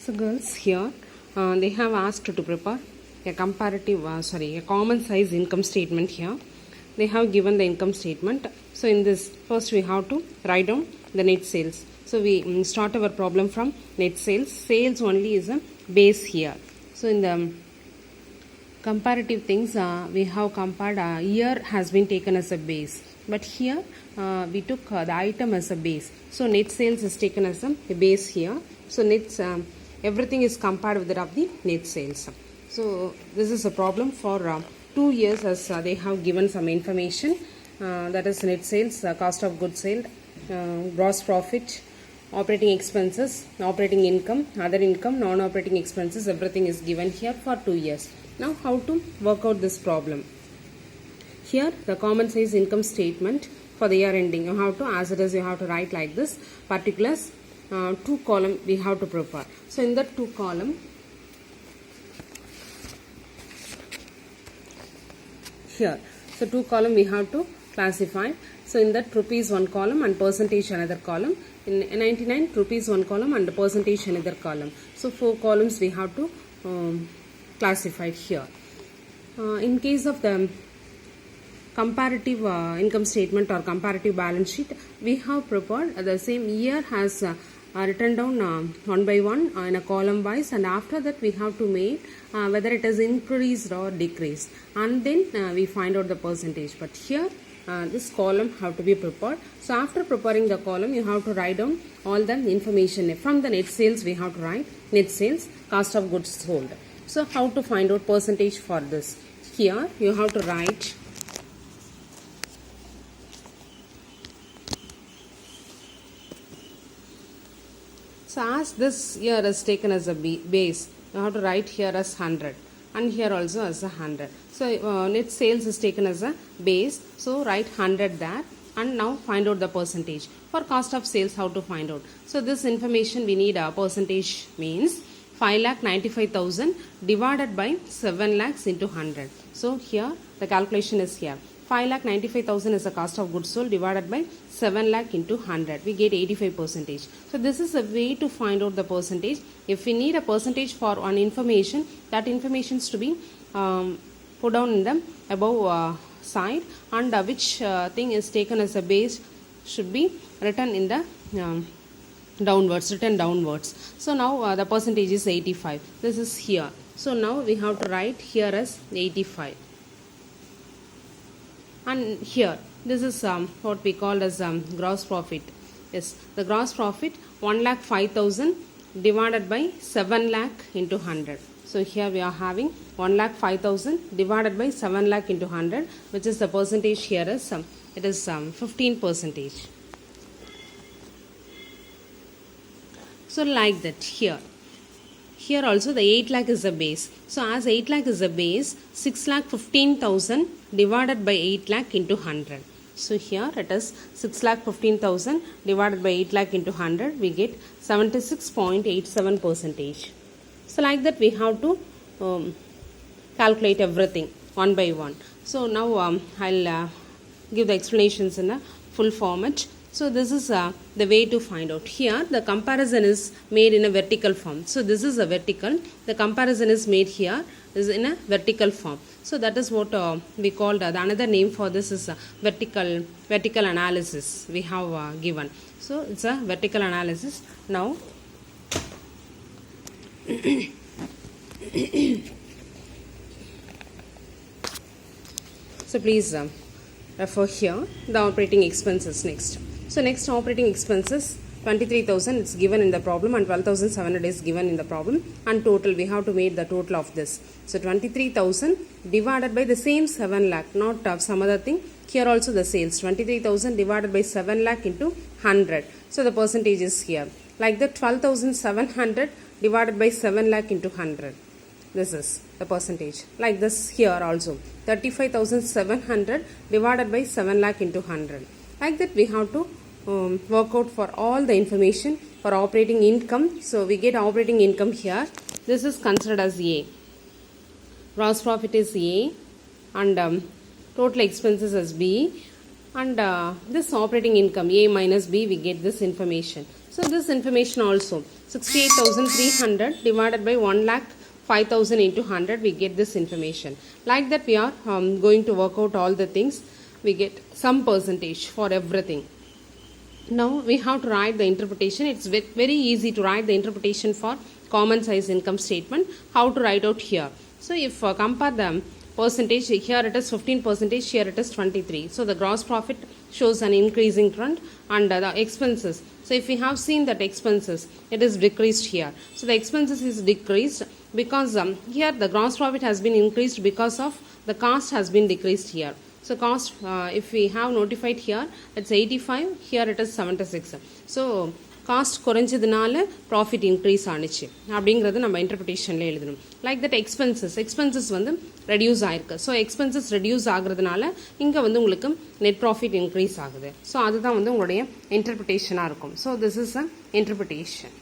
So girls, here they have asked to prepare a a common size income statement here. They have given the income statement. So in this, first we have to write down the net sales. So we start our problem from net sales. Sales only is a base here. So in the comparative things, we have compared year has been taken as a base. But here we took the item as a base. So net sales is taken as a base here. So everything is compared with that of the net sales. So this is a problem for 2 years as they have given some information. That is net sales, cost of goods sold, gross profit, operating expenses, operating income, other income, non-operating expenses, everything is given here for 2 years. Now how to work out this problem? Here the common size income statement for the year ending, you have to, as it is, you have to write like this, particulars, 2 column we have to prepare. So in that 2 column, here, so 2 column we have to classify. So in that rupees 1 column and percentage another column. In 99 rupees 1 column and percentage another column. So 4 columns we have to classify here. In case of the comparative income statement or comparative balance sheet, we have prepared the same year has written down one by one in a column wise, and after that we have to make whether it is increased or decreased, and then we find out the percentage. But here this column have to be prepared. So after preparing the column, you have to write down all the information. From the net sales we have to write net sales, cost of goods sold. So how to find out percentage for this? Here you have to write so as this year is taken as a base, you have to write here as 100 and here also as a 100. So net sales is taken as a base, so write 100 there, and now find out the percentage. For cost of sales, how to find out? So this information we need a percentage means 5,95,000 divided by 7 lakhs into 100. So here the calculation is here. 5,95,000 is the cost of goods sold divided by 7 lakh into 100. We get 85%. So this is a way to find out the percentage. If we need a percentage for one information, that information is to be put down in the above side, and which thing is taken as a base should be written in the written downwards. So now the percentage is 85. This is here. So now we have to write here as 85. And here this is what we call as gross profit. Yes, the gross profit 1,05,000 divided by 7 lakh into 100. So here we are having 1,05,000 divided by 7 lakh into 100, which is the percentage here is it is 15%. So like that here. Here also the 8 lakh is the base. So as 8 lakh is the base, 6,15,000 divided by 8 lakh into 100. So here it is 6,15,000 divided by 8 lakh into 100. We get 76.87%. So like that we have to calculate everything one by one. So now I'll give the explanations in a full format. So this is the way to find out. Here the comparison is made in a vertical form. So this is a vertical. The comparison is made here is in a vertical form. So that is what we called the another name for this is vertical analysis we have given. So it's a vertical analysis. Now so please refer here the operating expenses next. So next operating expenses 23,000 it's given in the problem, and 12,700 is given in the problem, and total we have to make the total of this. So 23,000 divided by the same 7 lakh, not some other thing. Here also the sales 23,000 divided by 7 lakh into 100. So the percentage is here. Like that 12,700 divided by 7 lakh into 100. This is the percentage. Like this here also 35,700 divided by 7 lakh into 100. Like that we have to work out for all the information for operating income. So we get operating income here. This is considered as A. Gross profit is A, and total expenses as B, and this operating income A minus B, we get this information. So this information also 68,300 divided by 1,05,000 into 100, we get this information. Like that we are going to work out all the things. We get some percentage for everything. Now we have to write the interpretation. It's very easy to write the interpretation for common size income statement. How to write out here? So if compare the percentage, here it is 15%, here it is 23. So the gross profit shows an increasing trend, and the expenses. So if we have seen that expenses, it is decreased here. So the expenses is decreased because here the gross profit has been increased because of the cost has been decreased here. So cost, if we have notified here, it's 85, here it is 76. So cost குறைஞ்சதுனால profit increase ஆனிச்சு அப்படிங்கிறது நம்ம இன்டர்பிரிட்டேஷனில் எழுதணும். Like that expenses வந்து reduce ஆயிருக்கு. So expenses reduce ஆகுறதுனால இங்கே வந்து உங்களுக்கு நெட் ப்ராஃபிட் இன்க்ரீஸ் ஆகுது. ஸோ அதுதான் வந்து உங்களுடைய இன்டர்பிரிட்டேஷனாக இருக்கும். So this is a interpretation.